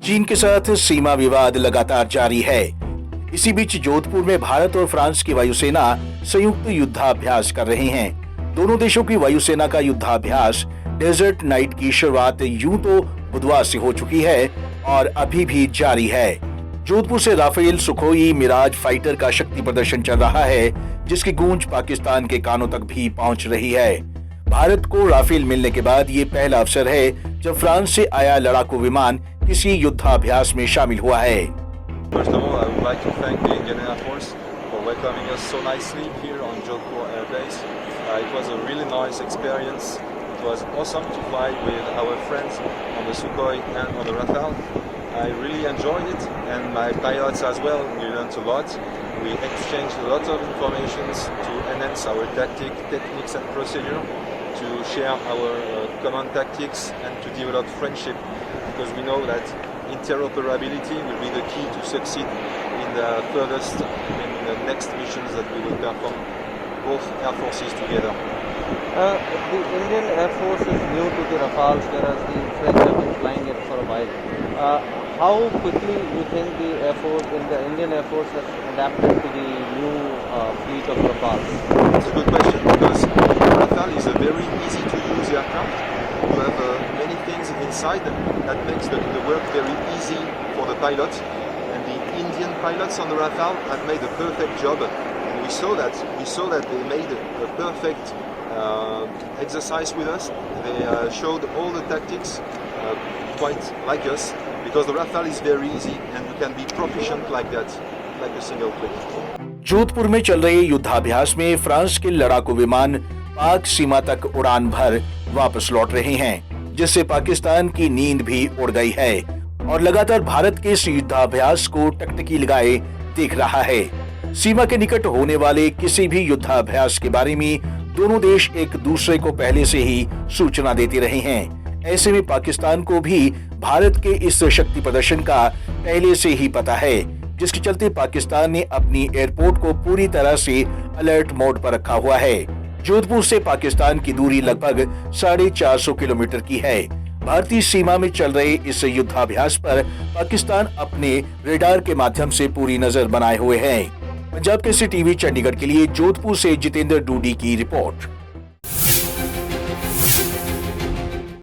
चीन के साथ सीमा विवाद लगातार जारी है। इसी बीच जोधपुर में भारत और फ्रांस की वायुसेना संयुक्त युद्धाभ्यास कर रही हैं। दोनों देशों की वायुसेना का युद्धाभ्यास डेजर्ट नाइट की शुरुआत यूं तो बुधवार से हो चुकी है और अभी भी जारी है। जोधपुर से राफेल, सुखोई, मिराज फाइटर का शक्ति प्रदर्शन चल रहा है, जिसकी गूंज पाकिस्तान के कानों तक भी पहुंच रही है। भारत को राफेल मिलने के बाद ये पहला अवसर है जब फ्रांस से आया लड़ाकू विमान किसी युद्धाभ्यास में शामिल हुआ है। First of all, I would like to thank the Indian Air Force for welcoming us so nicely here on Jodhpur Air Base. It was a really nice experience. It was awesome to fly with our friends on the Sukhoi and on the Rafale. I really enjoyed it, and my pilots as well. We learned a lot. We exchanged a lot of information to enhance our techniques and procedure, to share our common tactics and to develop friendship, because we know that interoperability will be the key to succeed in the furthest in the next missions that we will perform, both air forces together. The Indian Air Force is new to the Rafales, whereas the French have been flying it for a while. How quickly do you think the Indian Air Force has adapted to the new fleet of Rafales? It's a good question, because Rafale is a very easy to use aircraft. You have many things inside that makes the work very easy for the pilots, and the Indian pilots on the Rafale have made a perfect job, and we saw that they made a perfect exercise with us. They showed all the tactics quite like us, because the Rafale is very easy and you can be proficient like that, like a single click. Jodhpur में चल रहे युद्धाभ्यास में France के लड़ाकू विमान पाक सीमा तक उड़ान भर वापस लौट रहे हैं, जिससे पाकिस्तान की नींद भी उड़ गई है और लगातार भारत के इस युद्धाभ्यास को टकटकी लगाए देख रहा है। सीमा के निकट होने वाले किसी भी युद्धाभ्यास के बारे में दोनों देश एक दूसरे को पहले से ही सूचना देते रहे हैं। ऐसे में पाकिस्तान को भी भारत के इस शक्ति प्रदर्शन का पहले से ही पता है, जिसके चलते पाकिस्तान ने अपनी एयरपोर्ट को पूरी तरह से अलर्ट मोड पर रखा हुआ है। जोधपुर से पाकिस्तान की दूरी लगभग 450 किलोमीटर की है। भारतीय सीमा में चल रहे इस युद्धाभ्यास पर पाकिस्तान अपने रेडार के माध्यम से पूरी नजर बनाए हुए है। पंजाब केसरी टीवी चंडीगढ़ के लिए जोधपुर से जितेंद्र डूडी की रिपोर्ट।